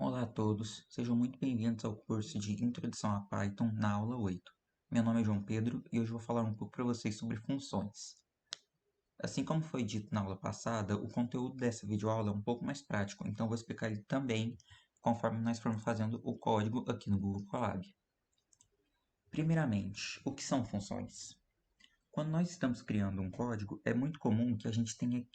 Olá a todos, sejam muito bem-vindos ao curso de Introdução a Python na aula 8. Meu nome é João Pedro e hoje vou falar um pouco para vocês sobre funções. Assim como foi dito na aula passada, o conteúdo dessa videoaula é um pouco mais prático, então vou explicar ele também conforme nós formos fazendo o código aqui no Google Colab. Primeiramente, o que são funções? Quando nós estamos criando um código, é muito comum que a gente tenha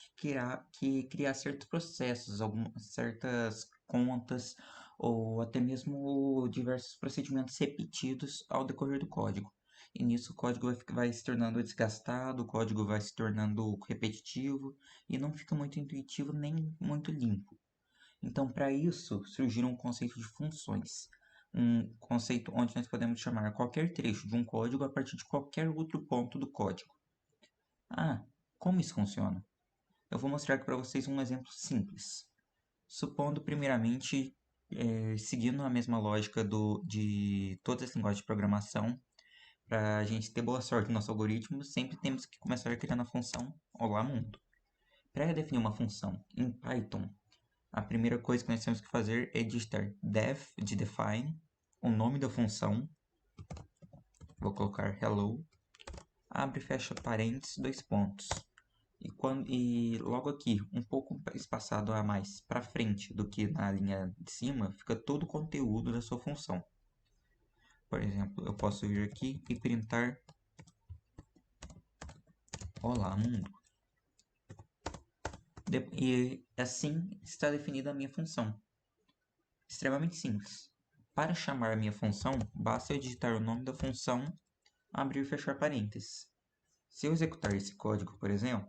que criar certos processos, certas contas, ou até mesmo diversos procedimentos repetidos ao decorrer do código. E nisso o código vai se tornando desgastado, o código vai se tornando repetitivo e não fica muito intuitivo nem muito limpo. Então, para isso, surgiram um conceito de funções. Um conceito onde nós podemos chamar qualquer trecho de um código a partir de qualquer outro ponto do código. Ah, como isso funciona? Eu vou mostrar aqui para vocês um exemplo simples. Supondo, primeiramente, seguindo a mesma lógica de todas as linguagens de programação, para a gente ter boa sorte no nosso algoritmo, sempre temos que começar criando a função Olá Mundo. Para definir uma função em Python, a primeira coisa que nós temos que fazer é digitar def de define, o nome da função, vou colocar hello, abre e fecha parênteses, dois pontos. E logo aqui, um pouco espaçado a mais para frente do que na linha de cima, fica todo o conteúdo da sua função. Por exemplo, eu posso vir aqui e printar Olá Mundo. E assim está definida a minha função. Extremamente simples. Para chamar a minha função, basta eu digitar o nome da função, abrir e fechar parênteses. Se eu executar esse código, por exemplo,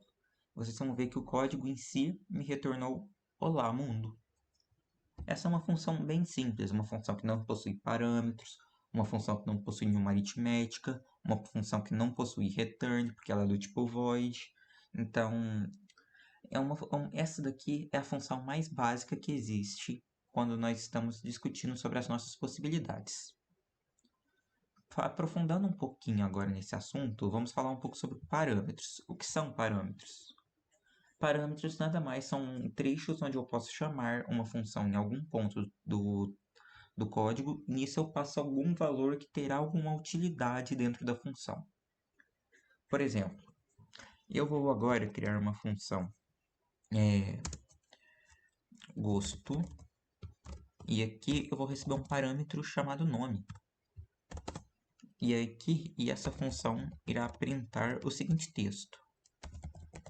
vocês vão ver que o código em si me retornou Olá Mundo. Essa é uma função bem simples, uma função que não possui parâmetros, uma função que não possui nenhuma aritmética, uma função que não possui return, porque ela é do tipo void. Então, essa daqui é a função mais básica que existe quando nós estamos discutindo sobre as nossas possibilidades. Aprofundando um pouquinho agora nesse assunto, vamos falar um pouco sobre parâmetros. O que são parâmetros? Parâmetros nada mais são trechos onde eu posso chamar uma função em algum ponto do código. Nisso eu passo algum valor que terá alguma utilidade dentro da função. Por exemplo, eu vou agora criar uma função gosto e aqui eu vou receber um parâmetro chamado nome. E essa função irá printar o seguinte texto: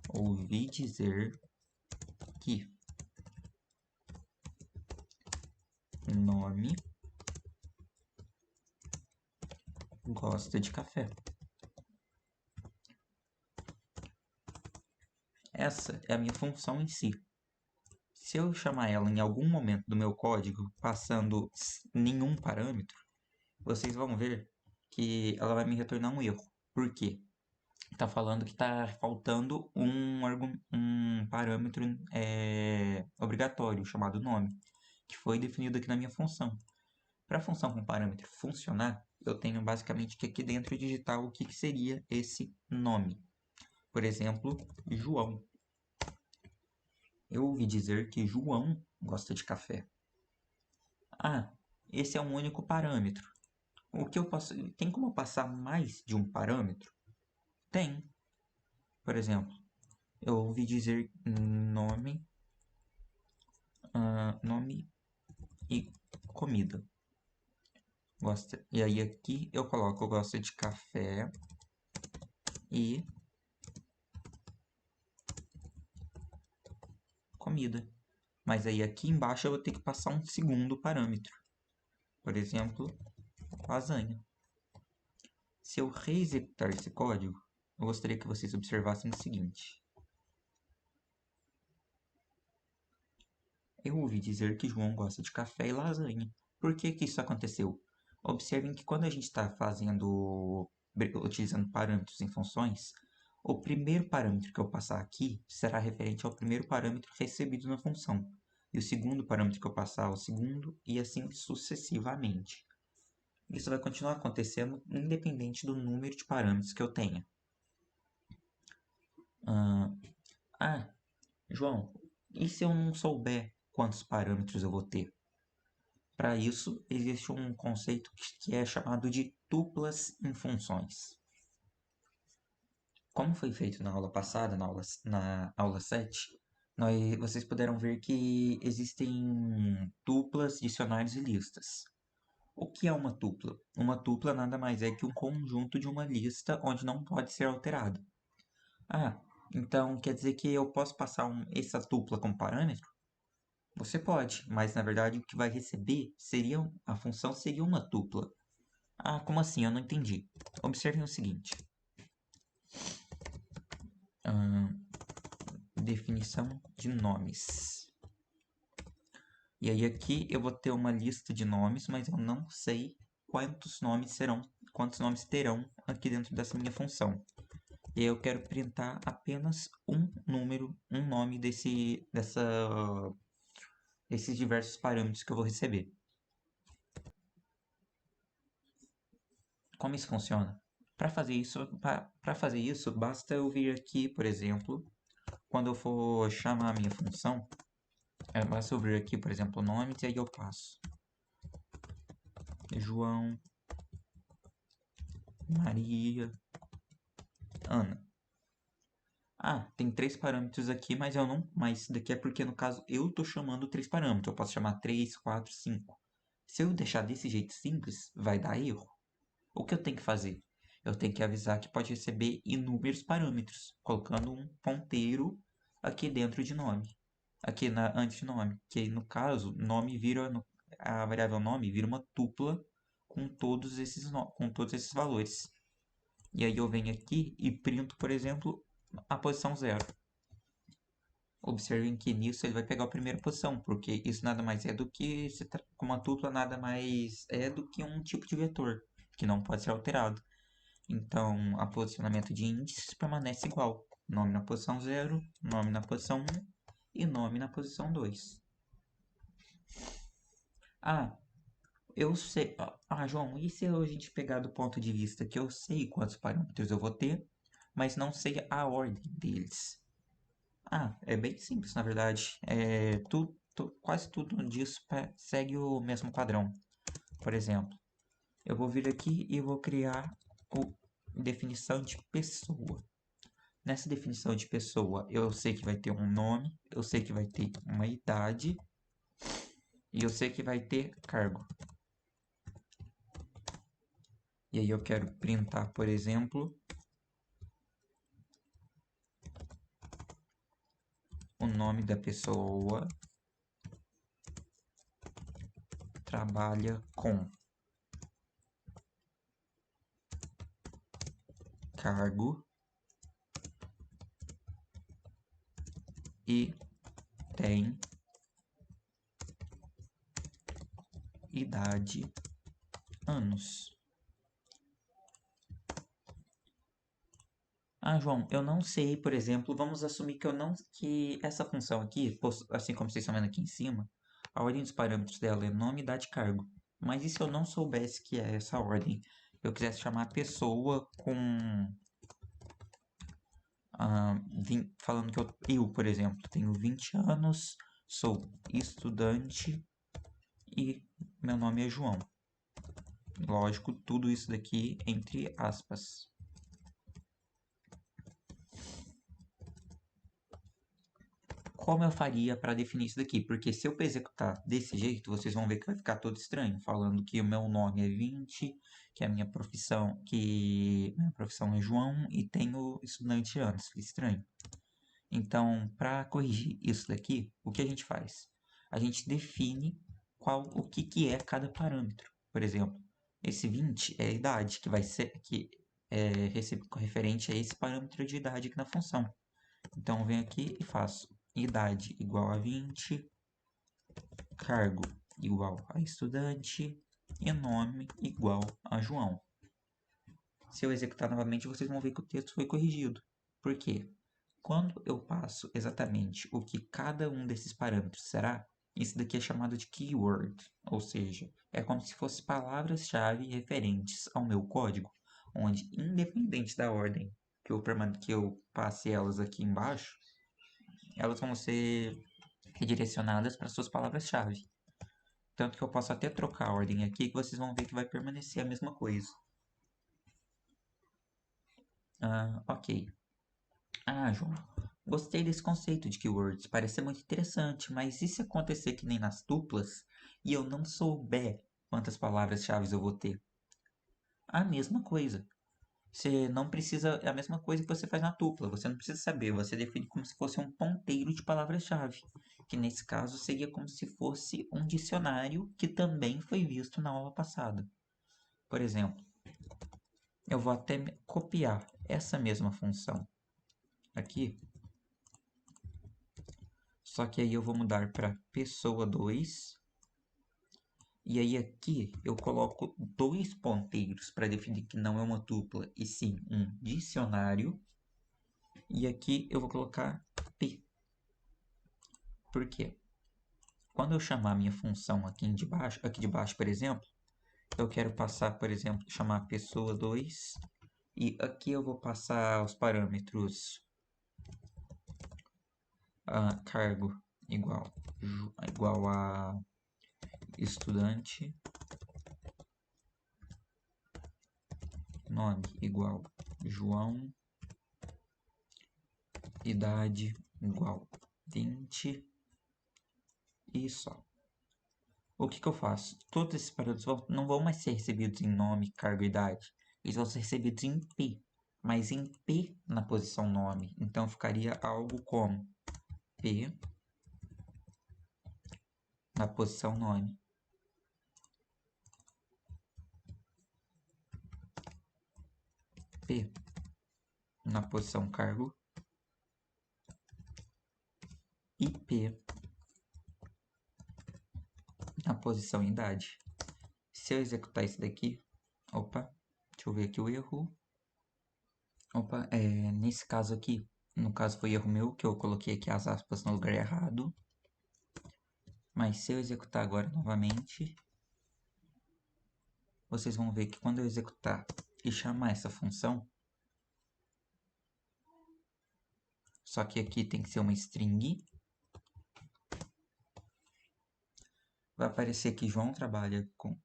ouvi dizer que nome gosta de café. Essa é a minha função em si. Se eu chamar ela em algum momento do meu código passando nenhum parâmetro, vocês vão ver que ela vai me retornar um erro. Por quê? Está falando que está faltando um parâmetro obrigatório, chamado nome, que foi definido aqui na minha função. Para a função com parâmetro funcionar, eu tenho basicamente que aqui dentro digitar o que seria esse nome. Por exemplo, João. Eu ouvi dizer que João gosta de café. Ah, esse é um único parâmetro. O que eu posso. Tem como eu passar mais de um parâmetro? Tem. Por exemplo, eu ouvi dizer nome e comida. Gosta. E aí aqui eu coloco gosta de café e comida. Mas aí aqui embaixo eu vou ter que passar um segundo parâmetro. Por exemplo, lasanha. Se eu reexecutar esse código, eu gostaria que vocês observassem o seguinte. Eu ouvi dizer que João gosta de café e lasanha. Por que que isso aconteceu? Observem que quando a gente está utilizando parâmetros em funções, o primeiro parâmetro que eu passar aqui será referente ao primeiro parâmetro recebido na função. E o segundo parâmetro que eu passar ao segundo, e assim sucessivamente. Isso vai continuar acontecendo independente do número de parâmetros que eu tenha. Ah, João, e se eu não souber quantos parâmetros eu vou ter? Para isso, existe um conceito que é chamado de tuplas em funções. Como foi feito na aula passada, na aula 7, vocês puderam ver que existem tuplas, dicionários e listas. O que é uma tupla? Uma tupla nada mais é que um conjunto de uma lista onde não pode ser alterado. Ah, então quer dizer que eu posso passar essa tupla como parâmetro? Você pode, mas na verdade o que vai receber a função seria uma tupla. Ah, como assim? Eu não entendi. Observem o seguinte. Definição de nomes. E aí aqui eu vou ter uma lista de nomes, mas eu não sei quantos nomes terão aqui dentro dessa minha função. E eu quero printar apenas um nome desses diversos parâmetros que eu vou receber. Como isso funciona? Para fazer isso, basta eu vir aqui, por exemplo, quando eu for chamar a minha função, basta eu vir aqui, por exemplo, nomes, e aí eu passo João, Maria, Ana. Ah, tem 3 parâmetros aqui, mas isso daqui é porque no caso eu tô chamando 3 parâmetros. Eu posso chamar 3, 4, 5. Se eu deixar desse jeito simples, vai dar erro. O que eu tenho que fazer? Eu tenho que avisar que pode receber inúmeros parâmetros, colocando um ponteiro aqui dentro de nome, antes de nome, que no caso, a variável nome vira uma tupla com todos esses valores. E aí eu venho aqui e printo, por exemplo, a posição 0. Observem que nisso ele vai pegar a primeira posição, porque isso nada mais é do que, com uma tupla nada mais é do que um tipo de vetor, que não pode ser alterado. Então, o posicionamento de índices permanece igual. Nome na posição 0, nome na posição 1 e nome na posição 2. Ah, eu sei. João, e se a gente pegar do ponto de vista que eu sei quantos parâmetros eu vou ter, mas não sei a ordem deles? Ah, é bem simples, na verdade. Quase tudo disso segue o mesmo padrão. Por exemplo, eu vou vir aqui e vou criar o definição de pessoa. Nessa definição de pessoa, eu sei que vai ter um nome, eu sei que vai ter uma idade e eu sei que vai ter cargo. E aí eu quero printar, por exemplo, o nome da pessoa trabalha com cargo e tem idade anos. João, eu não sei, por exemplo, vamos assumir que essa função aqui, assim como vocês estão vendo aqui em cima, a ordem dos parâmetros dela é nome, idade e cargo. Mas e se eu não soubesse que é essa ordem? Eu quisesse chamar a pessoa com falando que por exemplo, tenho 20 anos, sou estudante e meu nome é João. Lógico, tudo isso daqui entre aspas. Como eu faria para definir isso daqui? Porque se eu executar desse jeito, vocês vão ver que vai ficar todo estranho, falando que o meu nome é 20, que minha profissão é João e tenho estudante anos. Fica estranho. Então, para corrigir isso daqui, o que a gente faz? A gente define o que é cada parâmetro. Por exemplo, esse 20 é a idade, que é referente a esse parâmetro de idade aqui na função. Então, eu venho aqui e faço idade igual a 20, cargo igual a estudante e nome igual a João. Se eu executar novamente, vocês vão ver que o texto foi corrigido. Por quê? Quando eu passo exatamente o que cada um desses parâmetros será, isso daqui é chamado de keyword, ou seja, é como se fossem palavras-chave referentes ao meu código, onde, independente da ordem que eu passe elas aqui embaixo, elas vão ser redirecionadas para suas palavras-chave. Tanto que eu posso até trocar a ordem aqui, que vocês vão ver que vai permanecer a mesma coisa. Ok. João, gostei desse conceito de keywords, parece ser muito interessante, mas e se acontecer que nem nas tuplas e eu não souber quantas palavras-chave eu vou ter? A mesma coisa. Você não precisa, é a mesma coisa que você faz na tupla, você não precisa saber, você define como se fosse um ponteiro de palavras-chave, que nesse caso seria como se fosse um dicionário que também foi visto na aula passada. Por exemplo, eu vou até copiar essa mesma função aqui, só que aí eu vou mudar para pessoa 2. E aí aqui eu coloco dois ponteiros para definir que não é uma tupla e sim um dicionário. E aqui eu vou colocar P. Por quê? Quando eu chamar minha função aqui de baixo, por exemplo, eu quero passar, por exemplo, chamar pessoa 2 e aqui eu vou passar os parâmetros cargo igual a estudante, nome igual João, idade igual 20 e só. O que eu faço? Todos esses parâmetros não vão mais ser recebidos em nome, cargo e idade. Eles vão ser recebidos em P, mas em P na posição nome. Então ficaria algo como P na posição nome. P na posição cargo e P na posição idade. Se eu executar isso daqui, deixa eu ver aqui o erro. Nesse caso aqui, no caso foi erro meu, que eu coloquei aqui as aspas no lugar errado. Mas se eu executar agora novamente, vocês vão ver que quando eu executar e chamar essa função, só que aqui tem que ser uma string, vai aparecer que João trabalha com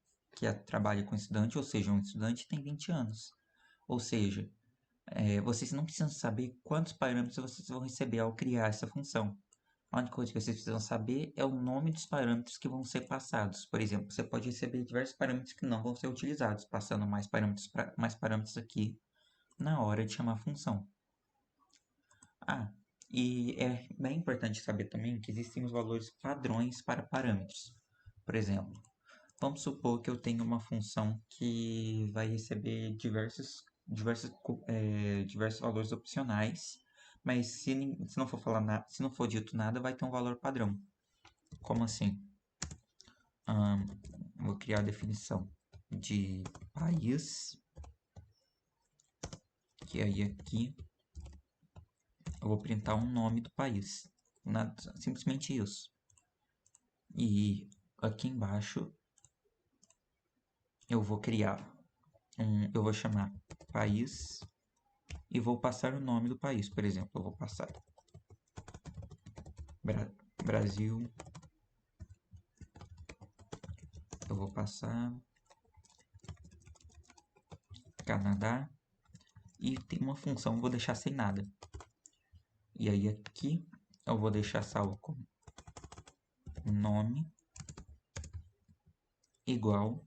estudante, ou seja, um estudante tem 20 anos. Ou seja, vocês não precisam saber quantos parâmetros vocês vão receber ao criar essa função. A única coisa que vocês precisam saber é o nome dos parâmetros que vão ser passados. Por exemplo, você pode receber diversos parâmetros que não vão ser utilizados, passando mais parâmetros aqui na hora de chamar a função. E é bem importante saber também que existem os valores padrões para parâmetros. Por exemplo, vamos supor que eu tenho uma função que vai receber diversos valores opcionais, mas se não for se não for dito nada, vai ter um valor padrão. Como assim? Vou criar a definição de país, que aí aqui eu vou printar um nome do país. Simplesmente isso. E aqui embaixo eu vou eu vou chamar país e vou passar o nome do país. Por exemplo, eu vou passar Brasil. Eu vou passar Canadá e tem uma função, eu vou deixar sem nada. E aí aqui eu vou deixar salvo como nome igual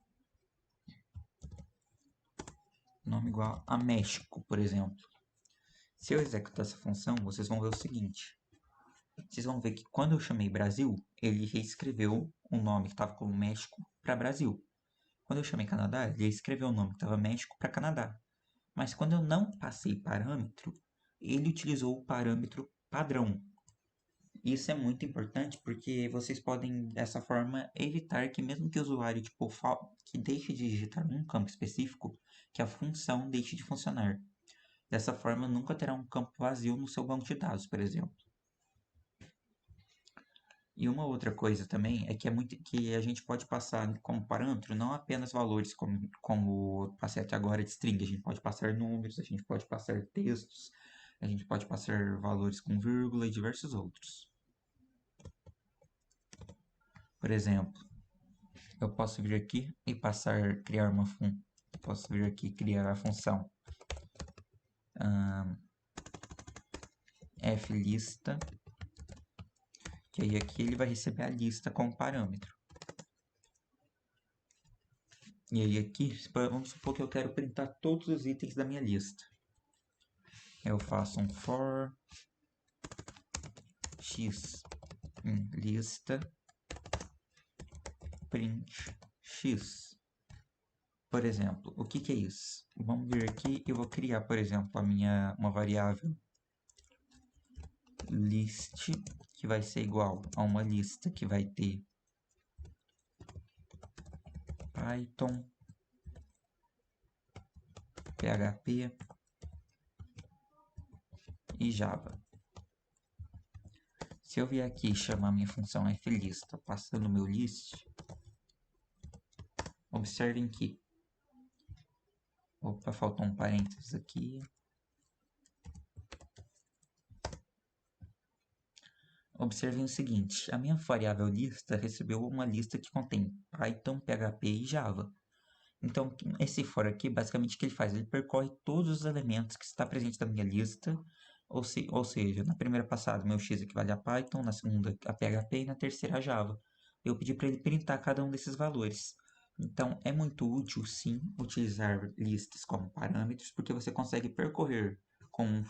a México, por exemplo. Se eu executar essa função, vocês vão ver o seguinte. Vocês vão ver que quando eu chamei Brasil, ele reescreveu o nome que estava como México para Brasil. Quando eu chamei Canadá, ele escreveu o nome que estava México para Canadá. Mas quando eu não passei parâmetro, ele utilizou o parâmetro padrão. Isso é muito importante porque vocês podem, dessa forma, evitar que mesmo que o usuário que deixe de digitar num campo específico, que a função deixe de funcionar. Dessa forma, nunca terá um campo vazio no seu banco de dados, por exemplo. E uma outra coisa também é que a gente pode passar como parâmetro não apenas valores como passei até agora de string, a gente pode passar números, a gente pode passar textos, a gente pode passar valores com vírgula e diversos outros. Por exemplo, eu posso vir aqui e criar uma posso vir aqui e criar a função flista, que aí aqui ele vai receber a lista como parâmetro. E aí aqui, vamos supor que eu quero printar todos os itens da minha lista. Eu faço um for x em lista print x. Por exemplo, o que é isso? Vamos vir aqui e eu vou criar, por exemplo, uma variável list, que vai ser igual a uma lista que vai ter Python, PHP e Java. Se eu vier aqui e chamar minha função flista passando meu list, observem que... Opa, faltou um parênteses aqui. Observem o seguinte, a minha variável lista recebeu uma lista que contém Python, PHP e Java. Então, esse for aqui, basicamente, o que ele faz? Ele percorre todos os elementos que está presente na minha lista, ou seja, na primeira passada, meu x equivale a Python, na segunda a PHP e na terceira a Java. Eu pedi para ele printar cada um desses valores. Então, é muito útil, sim, utilizar listas como parâmetros, porque você consegue percorrer,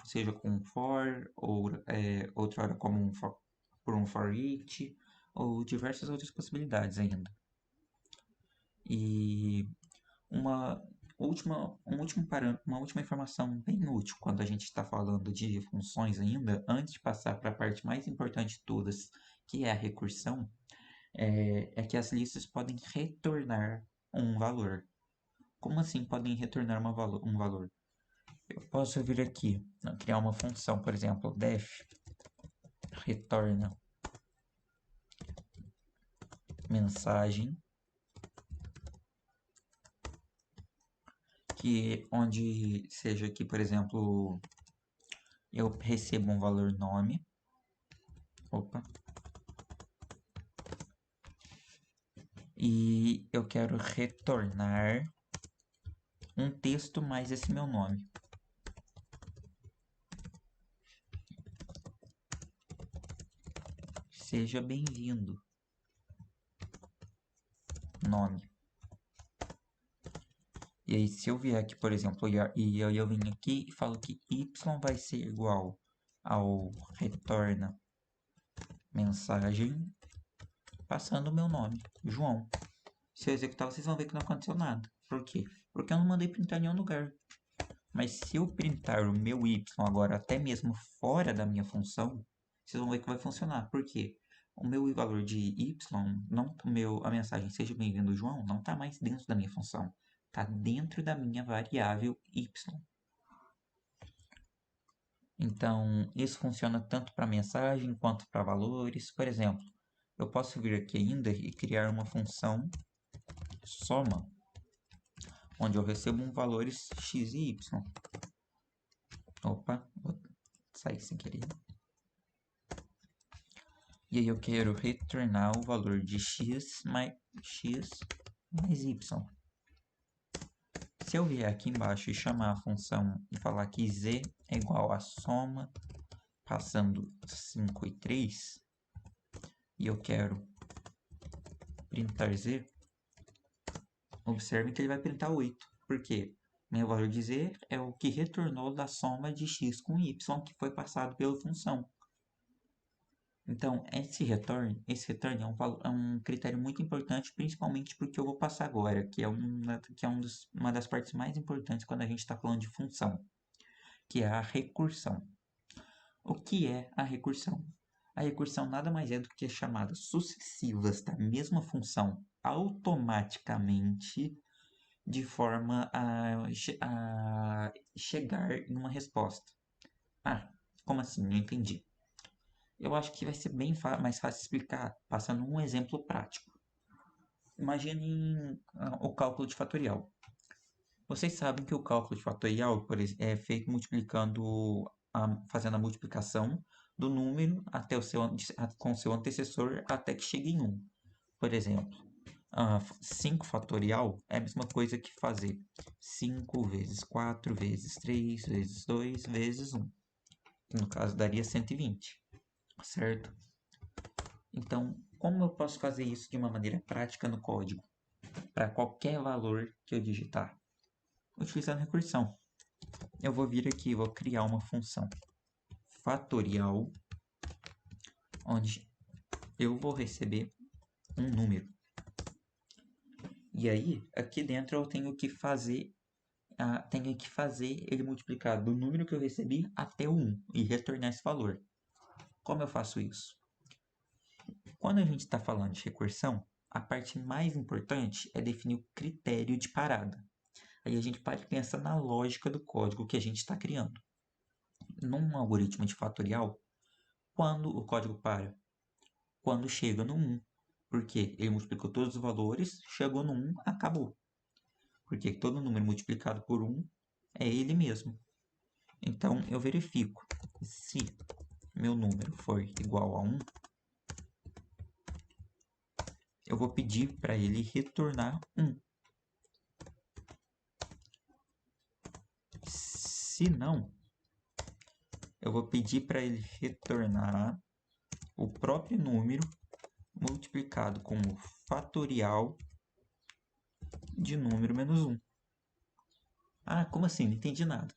seja com um for, ou outra hora como por um for each, ou diversas outras possibilidades ainda. E uma uma última informação bem útil quando a gente está falando de funções ainda, antes de passar para a parte mais importante de todas, que é a recursão, é que as listas podem retornar um valor. Como assim podem retornar um valor? Eu posso vir aqui, criar uma função, por exemplo, def retorna mensagem, que onde seja aqui, por exemplo, eu recebo um valor nome. Opa. E eu quero retornar um texto mais esse meu nome. Seja bem-vindo. Nome. E aí, se eu vier aqui, por exemplo, e eu vim aqui e falo que y vai ser igual ao retorna mensagem passando o meu nome, João. Se eu executar, vocês vão ver que não aconteceu nada. Por quê? Porque eu não mandei printar em nenhum lugar. Mas se eu printar o meu y agora até mesmo fora da minha função, vocês vão ver que vai funcionar. Por quê? O meu valor de y, a mensagem seja bem-vindo João, não está mais dentro da minha função. Está dentro da minha variável y. Então, isso funciona tanto para mensagem quanto para valores. Por exemplo, eu posso vir aqui ainda e criar uma função soma, onde eu recebo valores x e y. Opa, vou sair sem querer. E aí eu quero retornar o valor de x mais y. Se eu vier aqui embaixo e chamar a função e falar que z é igual a soma passando 5 e 3, e eu quero printar z, observe que ele vai printar 8. Por quê? Meu valor de z é o que retornou da soma de x com y, que foi passado pela função. Então, esse return é um critério muito importante, principalmente porque eu vou passar agora, que é uma das partes mais importantes quando a gente está falando de função, que é a recursão. O que é a recursão? A recursão nada mais é do que chamadas sucessivas da mesma função automaticamente de forma a chegar em uma resposta. Ah, como assim? Não entendi. Eu acho que vai ser bem mais fácil explicar passando um exemplo prático. Imaginem o cálculo de fatorial. Vocês sabem que o cálculo de fatorial é feito fazendo a multiplicação do número com o seu antecessor até que chegue em 1. Por exemplo, 5 fatorial é a mesma coisa que fazer 5 vezes 4 vezes 3 vezes 2 vezes 1. No caso, daria 120, certo? Então, como eu posso fazer isso de uma maneira prática no código? Para qualquer valor que eu digitar. Utilizando recursão. Eu vou vir aqui e vou criar uma função fatorial, onde eu vou receber um número. E aí, aqui dentro eu tenho que fazer ele multiplicar do número que eu recebi até o 1 e retornar esse valor. Como eu faço isso? Quando a gente está falando de recursão, a parte mais importante é definir o critério de parada. Aí a gente para e pensa na lógica do código que a gente está criando. Num algoritmo de fatorial, quando o código para? Quando chega no 1. Porque ele multiplicou todos os valores, chegou no 1, acabou. Porque todo número multiplicado por 1 é ele mesmo. Então, eu verifico se meu número for igual a 1, eu vou pedir para ele retornar 1. Se não, eu vou pedir para ele retornar o próprio número multiplicado com o fatorial de número menos 1. Ah, como assim? Não entendi nada.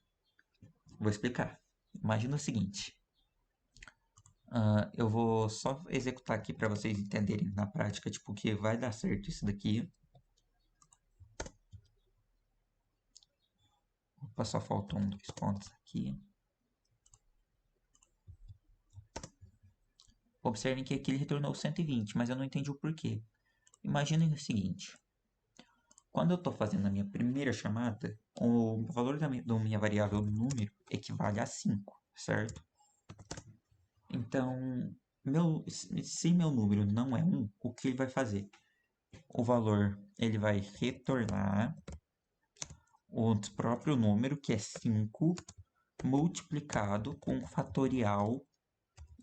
Vou explicar. Imagina o seguinte. Eu vou só executar aqui para vocês entenderem na prática, tipo, que vai dar certo isso daqui. Opa, só faltam 2 pontos aqui. Observem que aqui ele retornou 120, mas eu não entendi o porquê. Imaginem o seguinte. Quando eu estou fazendo a minha primeira chamada, o valor da minha variável número equivale a 5, certo? Então, se meu número não é 1, o que ele vai fazer? O valor ele vai retornar o próprio número, que é 5, multiplicado com o fatorial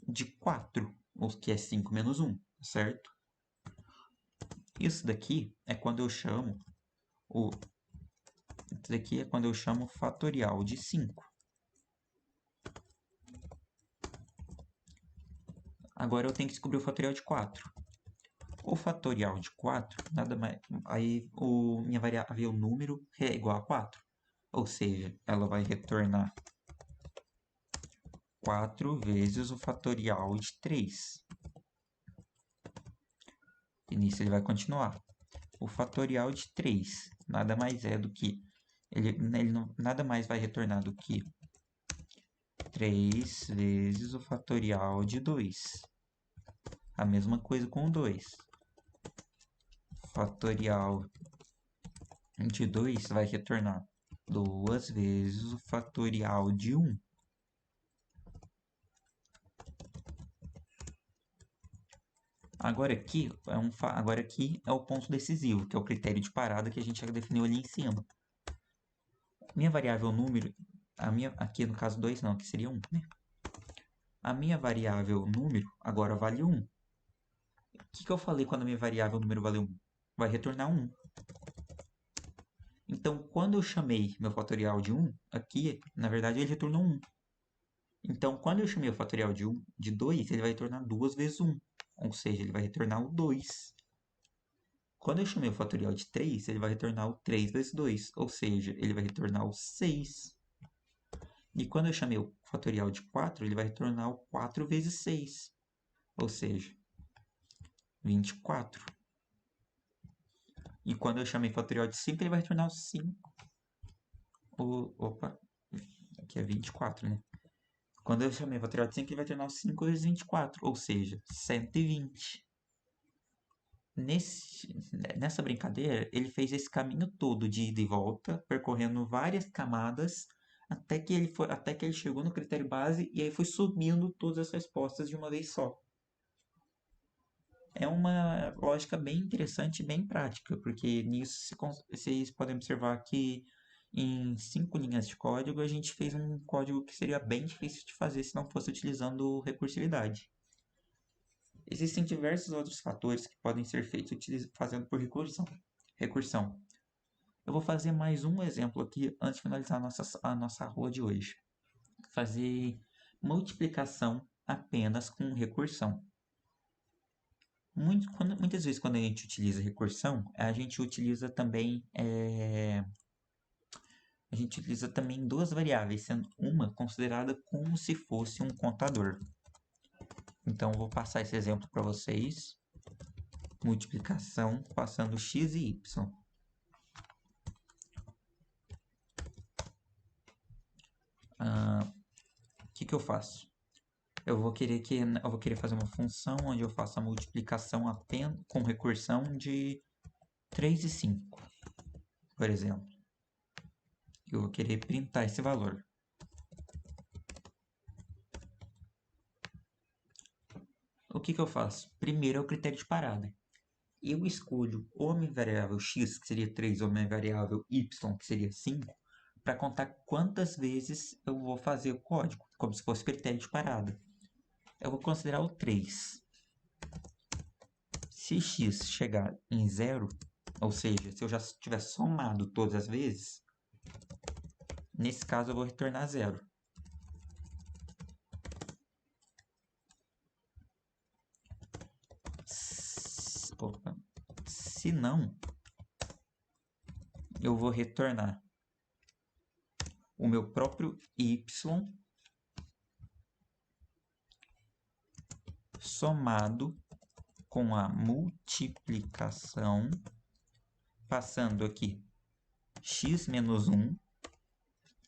de 4, o que é 5 menos 1, certo? Isso daqui é quando eu chamo o Isso daqui é quando eu chamo o fatorial de 5. Agora eu tenho que descobrir o fatorial de 4. O fatorial de 4, nada mais. Aí minha variável número é igual a 4. Ou seja, ela vai retornar 4 vezes o fatorial de 3. E nisso ele vai continuar. O fatorial de 3 nada mais é do que. Ele nada mais vai retornar do que 3 vezes o fatorial de 2. A mesma coisa com o 2. Fatorial de 2 vai retornar 2 vezes o fatorial de 1. Agora aqui é o ponto decisivo, que é o critério de parada que a gente já definiu ali em cima. Minha variável número, aqui no caso 2 não, aqui seria 1, né? A minha variável número agora vale 1. O que eu falei quando a minha variável número valeu 1? Vai retornar 1. Então, quando eu chamei meu fatorial de 1, aqui, na verdade, ele retornou 1. Então, quando eu chamei o fatorial de 2, ele vai retornar 2 vezes 1. Ou seja, ele vai retornar o 2. Quando eu chamei o fatorial de 3, ele vai retornar o 3 vezes 2. Ou seja, ele vai retornar o 6. E quando eu chamei o fatorial de 4, ele vai retornar o 4 vezes 6. Ou seja, 24. E quando eu chamei o fatorial de 5, ele vai retornar o 5. Opa, aqui é 24, né? Quando eu chamei o fatorial de 5, ele vai retornar o 5 vezes 24, ou seja, 120. Nessa brincadeira, ele fez esse caminho todo de ida e volta, percorrendo várias camadas, até que ele chegou no critério base e aí foi subindo todas as respostas de uma vez só. É uma lógica bem interessante e bem prática, porque nisso vocês podem observar que em 5 linhas de código a gente fez um código que seria bem difícil de fazer se não fosse utilizando recursividade. Existem diversos outros fatores que podem ser feitos fazendo por recursão. Eu vou fazer mais um exemplo aqui antes de finalizar a nossa aula de hoje. Fazer multiplicação apenas com recursão. Muitas vezes quando a gente utiliza recursão, a gente utiliza também duas variáveis, sendo uma considerada como se fosse um contador. Então, eu vou passar esse exemplo para vocês. Multiplicação passando x e y. O que eu faço? Eu vou querer fazer uma função onde eu faço a multiplicação apenas com recursão de 3 e 5, por exemplo. Eu vou querer printar esse valor. O que eu faço? Primeiro é o critério de parada. Eu escolho ou a minha variável x, que seria 3, ou a minha variável y, que seria 5, para contar quantas vezes eu vou fazer o código, como se fosse critério de parada. Eu vou considerar o 3. Se x chegar em 0, ou seja, se eu já tiver somado todas as vezes, nesse caso eu vou retornar 0. Se não, eu vou retornar o meu próprio y somado com a multiplicação, passando aqui x menos 1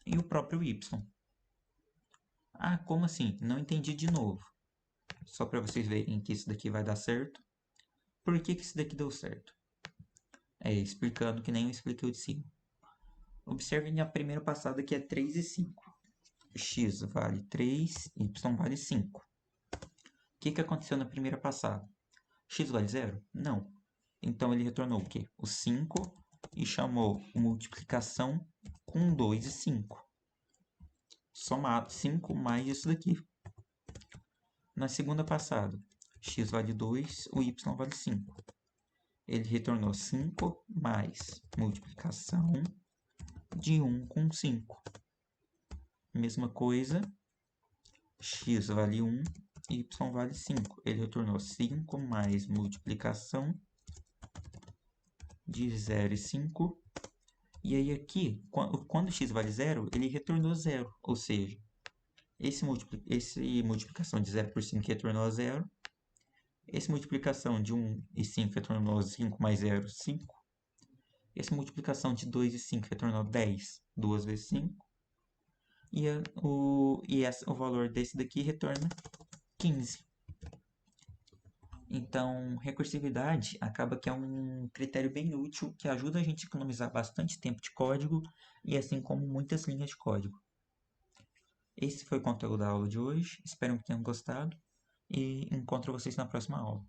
e o próprio y. Ah, como assim? Não entendi de novo. Só para vocês verem que isso daqui vai dar certo. Por que isso daqui deu certo? Explicando que nem eu expliquei de cima. Observem a primeira passada que é 3 e 5. X vale 3, y vale 5. O que aconteceu na primeira passada? X vale 0? Não. Então ele retornou o quê? O 5 e chamou multiplicação com 2 e 5. Somado 5 mais isso daqui. Na segunda passada, x vale 2, o y vale 5. Ele retornou 5 mais multiplicação de 1 com 5. Mesma coisa, x vale 1, y vale 5. Ele retornou 5 mais multiplicação de 0 e 5. E aí aqui, quando x vale 0, ele retornou 0. Ou seja, esse multiplicação de 0 por 5 retornou 0. Esse multiplicação de 1 e 5 retornou 5 mais 0, 5. Essa multiplicação de 2 e 5 retornou 10, 2 vezes 5. O valor desse daqui retorna 15. Então, recursividade acaba que é um critério bem útil que ajuda a gente a economizar bastante tempo de código e assim como muitas linhas de código. Esse foi o conteúdo da aula de hoje. Espero que tenham gostado e encontro vocês na próxima aula.